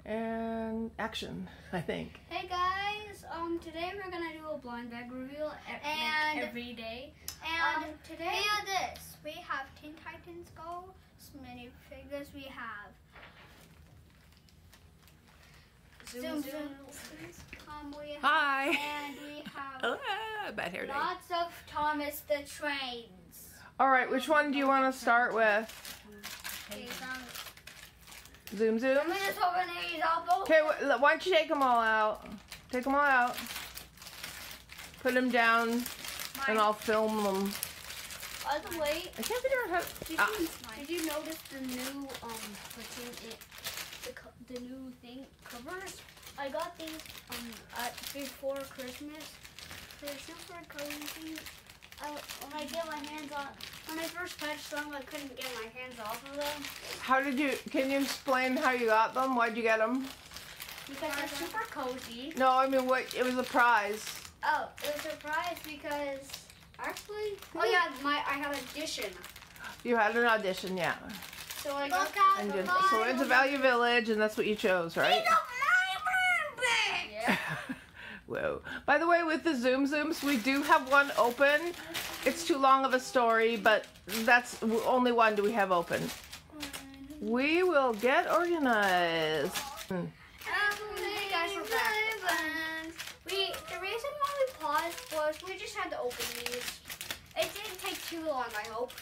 And action, I think. Hey guys, today we're gonna do a blind bag reveal every day. And today this, we have Teen Titans Go, minifigures. We have Tsum Tsums. Hi. And we have bad hair day. lots of Thomas the Trains. All right, which one do you want to start with? Okay, Zoom Zoom? I'm gonna just open these up. Okay, why don't you take them all out? Take them all out. Put them down, and I'll film them. By the way, I can't figure out how. Did you notice the new the new thing covers? I got these before Christmas. They're super cozy. When I get my hands on, when I first touched them, I couldn't get my hands off of them. How did you? Can you explain how you got them? Why'd you get them? Because they're super cozy. No, I mean what? It was a prize. Oh, it was a prize because actually, I had an audition. You had an audition, yeah. So I got and so it's a Value Village, and that's what you chose, right? Yeah. Whoa. By the way, with the Zoom Zooms, we do have one open. It's too long of a story, but that's only one do we have open. We will get organized. Hey guys, we're back. The reason why we paused was we just had to open these. It didn't take too long, I hope.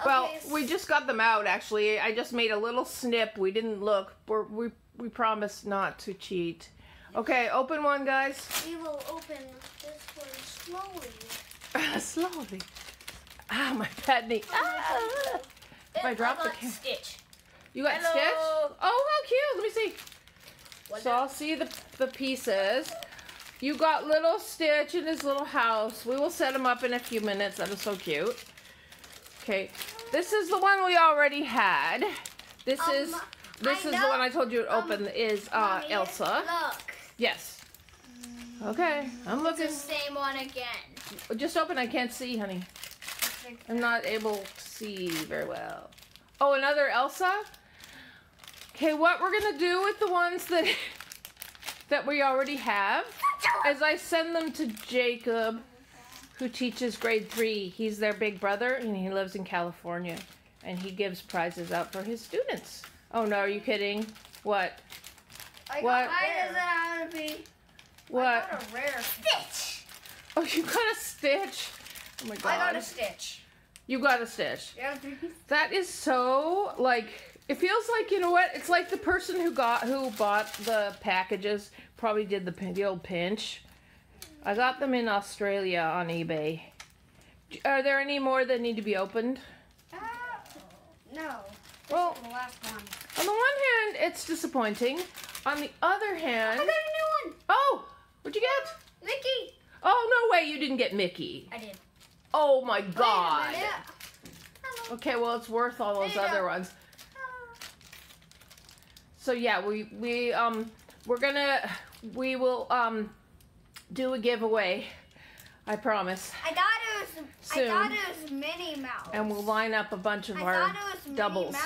Well, we just got them out, actually. I just made a little snip. We didn't look. We promised not to cheat. Okay, open one, guys. We will open this one slowly. Slowly. Ah, my bad knee. Ah. If I drop the camera. Stitch. You got Hello. Stitch? Oh, how cute. Let me see. So I'll see the pieces. You got little Stitch in his little house. We will set him up in a few minutes. That is so cute. Okay, this is the one we already had. This is the one I told you to open. Is Mommy, Elsa? Look. Yes. Okay, I'm looking. It's the same one again. Just open. I can't see, honey. I'm not able to see very well. Oh, another Elsa? Okay, what we're gonna do with the ones that we already have is I send them to Jacob, who teaches grade 3. He's their big brother, and he lives in California, and he gives prizes out for his students. Oh no, are you kidding? What? Why does it have to be? What? I got a rare Stitch. Oh, you got a Stitch? Oh my god. I got a Stitch. You got a Stitch. Yeah. That is so, like, it feels like, you know what? It's like the person who bought the packages probably did the old pinch. I got them in Australia on eBay. Are there any more that need to be opened? No. Well, This is the last one. on the one hand, it's disappointing. On the other hand... I got a new one. Oh! What'd you get? Mickey. Oh, no way you didn't get Mickey. I did. Oh my god. Wait a minute. Okay, well, it's worth all those other ones. So yeah, we will do a giveaway. I promise. I thought it was Minnie Mouse. And we'll line up a bunch of our doubles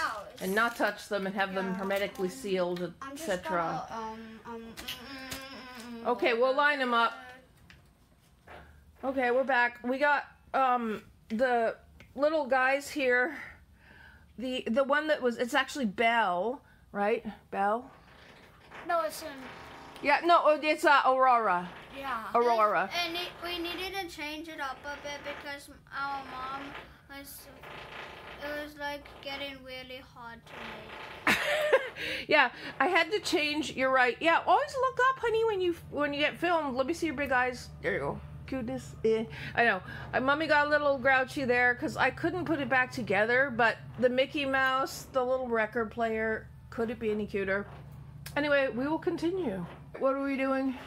and not touch them and have them hermetically sealed, etc. Okay, we'll line them up. Okay, we're back. We got the little guys here. The one that was, it's actually Belle, right? Belle? No, it's Yeah, no, it's Aurora. yeah. Aurora. And we needed to change it up a bit because our mom it was like getting really hard to make. Yeah, I had to change. You're right. Yeah, always look up, honey, when you get filmed. Let me see your big eyes. There you go. Cuteness. I know. Mommy got a little grouchy there because I couldn't put it back together. But the Mickey Mouse, the little record player, could it be any cuter? Anyway, we will continue. What are we doing?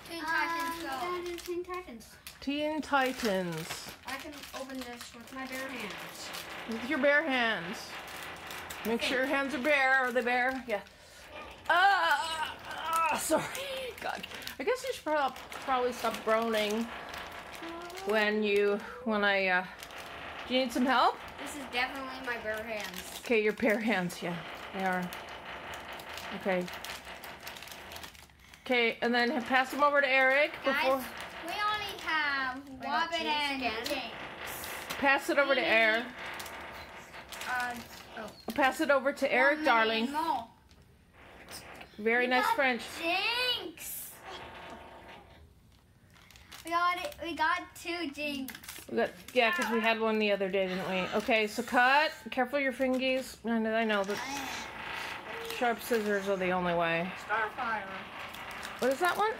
Teen Titans Go. Teen Titans. Teen Titans. I can open this with my bare hands. With your bare hands. Make sure your hands are bare. Are they bare? Yeah. Sorry. God. I guess you should probably stop groaning when I, do you need some help? This is definitely my bare hands. Okay, your bare hands, yeah, they are. Okay. Okay, and then pass them over to Eric before. Guys, we only have Robin and Jinx. Pass it over to Eric. Pass it over to Eric, darling. Very nice French. Jinx. We got 2 Jinx. Yeah, because we had one the other day, didn't we? Okay, so cut. Careful your fingies. I know that sharp scissors are the only way. Starfire. What is that one?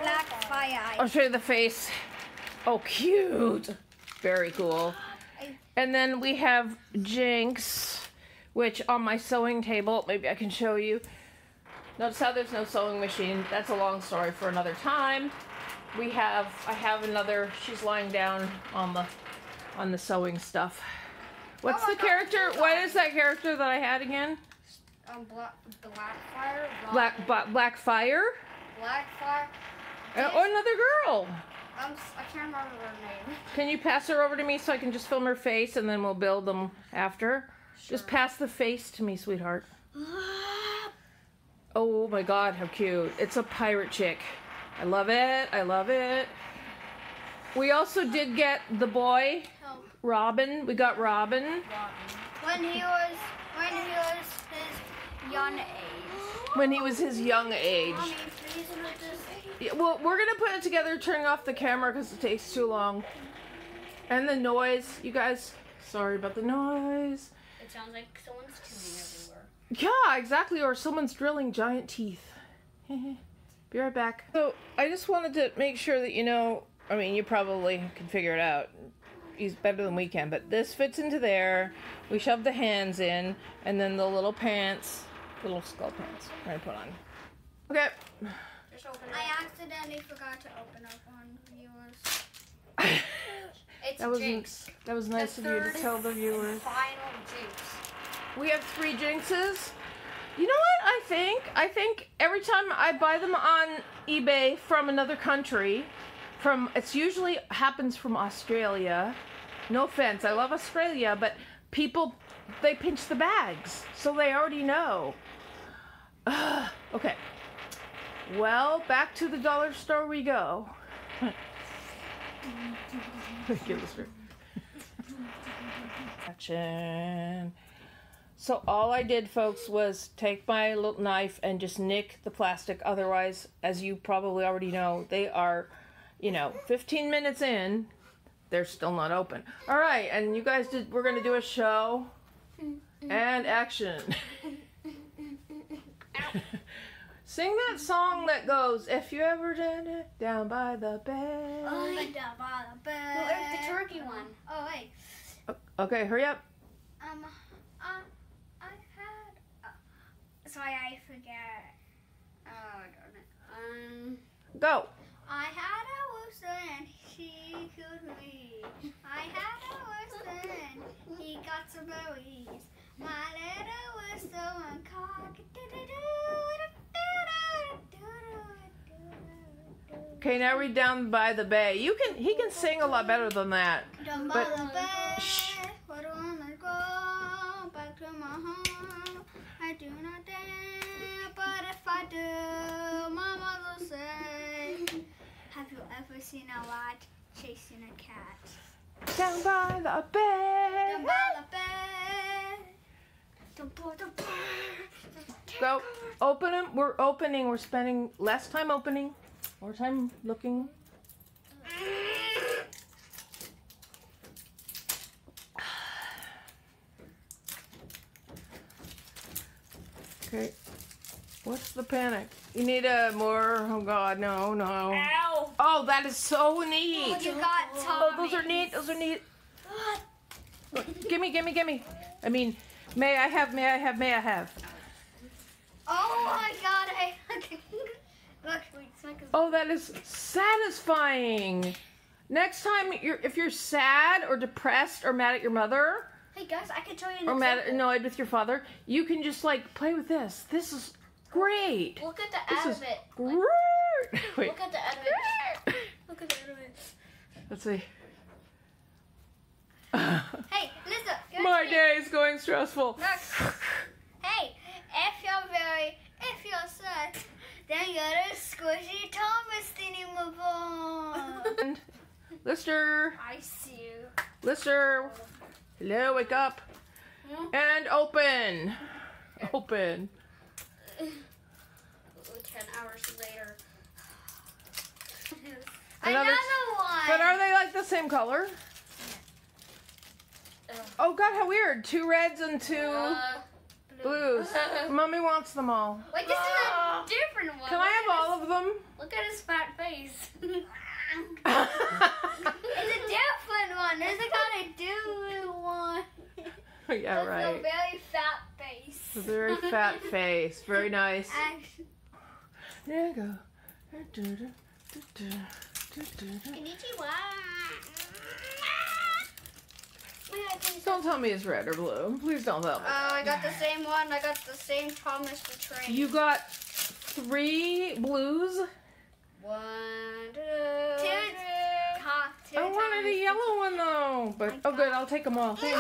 Black fire. I'll show you the face. Oh, cute. Very cool. And then we have Jinx, which on my sewing table, maybe I can show you. Notice how there's no sewing machine. That's a long story for another time. I have another, she's lying down on the sewing stuff. What's the character? What is that character that I had again? Blackfire. Blackfire? Blackfire. Oh, another girl. I can't remember her name. Can you pass her over to me so I can just film her face and then we'll build them after? Sure. Just pass the face to me, sweetheart. Oh my God, how cute. It's a pirate chick. I love it. I love it. We also did get the boy, Robin. We got Robin. When he was his young age. When he was his young age. Mommy, please look this. Yeah, well, we're going to put it together, turning off the camera because it takes too long. And the noise, you guys, sorry about the noise. It sounds like someone's tuning everywhere. Yeah, exactly, or someone's drilling giant teeth. Be right back. So, I just wanted to make sure that you know, I mean, you probably can figure it out. He's better than we can, but this fits into there. We shove the hands in, and then the little pants, little skull pants, we're going to put on. Okay. I accidentally forgot to open up on viewers. It's Jinx. That was nice of you to tell the viewers. Final Jinx. We have 3 Jinxes. You know what I think every time I buy them on eBay from another country, it's usually happens from Australia. No offense, I love Australia, but people, they pinch the bags, so they already know. Okay. Well, back to the dollar store we go. Give this her. Action. So all I did, folks, was take my little knife and just nick the plastic. Otherwise, as you probably already know, they are, 15 minutes in, they're still not open. All right, and you guys we're going to do a show and action. Sing that song that goes, if you ever did it down by the bed. Oh, down by the bed. No, it's the turkey one. Oh, wait. Okay, hurry up. I had... sorry, I forget. Oh, darn it. Go. I had a wooster and he killed me. I had a wooster and he got some berries. My little wooster went cock. Okay, now read Down by the Bay. He can sing a lot better than that. Down by the bay, where do I go? Back to my home. I do not dare, but if I do, my mother will say, have you ever seen a rat chasing a cat? Down by the bay. Down by the bay. Down by the bay. Go. Open them. We're opening. We're spending less time opening, more time looking. Okay. What's the panic? You need a more. Oh God, no. Ow! Oh, that is so neat. You got Oh, those are neat. Those are neat. Gimme. I mean, may I have? Oh my God! Look, Oh, that is satisfying. Next time, if you're sad or depressed or mad at your mother, hey guys, I can show you an or example. annoyed with your father, you can just play with this. This is great. Look at the end of it. Great. Wait. Look at the end of it. Look at the end of it. Let's see. Hey, listen. My day is going stressful. Look. Hey, if got a squishy Thomas thingy-ma-bom. Lister. I see you. Lister. Hello, wake up. And open. Open. 10 hours later. Another one. But are they like the same color? Oh God, how weird. 2 reds and 2 blues. Mommy wants them all. Wait, this is a different one. Can I have all of them? Look at his fat face. It's a different one. There's a kind of different one. Yeah, That's right. a very fat face. A very fat face. Very nice. Actually, There you go. Konnichiwa. Don't tell me it's red or blue. Please don't tell me. Oh, I got the same one. I got the same Thomas the Train. You got 3 blues? 1, 2, 2. I wanted a yellow one though. But oh good, I'll take them all. Thanks.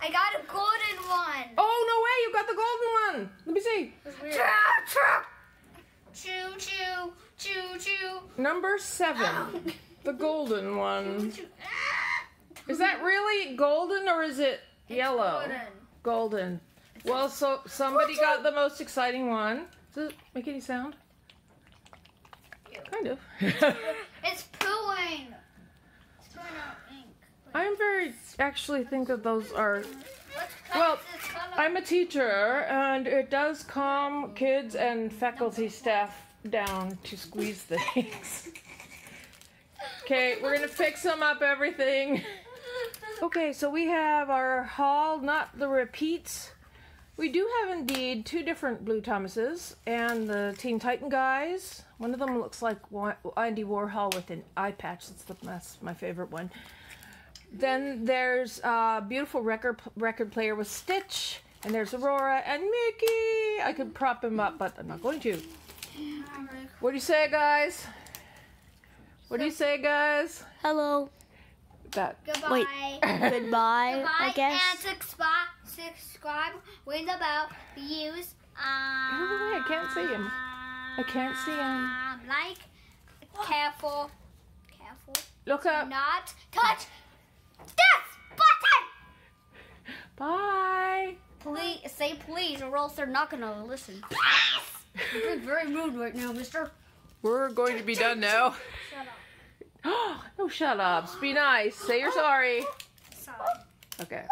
I got a golden one. Oh no way, you got the golden one. Let me see. Choo choo choo choo. Number 7. The golden one. Is that really golden or is it yellow? Golden. Well, so somebody got the most exciting one. Does it make any sound? Kind of. It's pooing. It's pooing out ink. I actually think that those are, well, I'm a teacher and it does calm kids and faculty staff down to squeeze things. Okay, we're gonna fix them up everything. Okay, so we have our haul, not the repeats. We do have indeed 2 different Blue Thomases and the Teen Titan guys. One of them looks like Andy Warhol with an eye patch. That's my favorite one. Then there's a beautiful record player with Stitch. And there's Aurora and Mickey. I could prop him up, but I'm not going to. What do you say, guys? What do you say, guys? Hello. That. Goodbye. Wait. Goodbye, I guess. And subscribe with the bell. Use. I can't see him. I can't see him. Like. Careful. Look Do up. not touch this button. Bye. Please say please, or else they're not gonna listen. You're being very rude right now, mister. We're going to be done now. Shut up. No shut ups. Be nice. Say you're sorry. Sorry. Okay.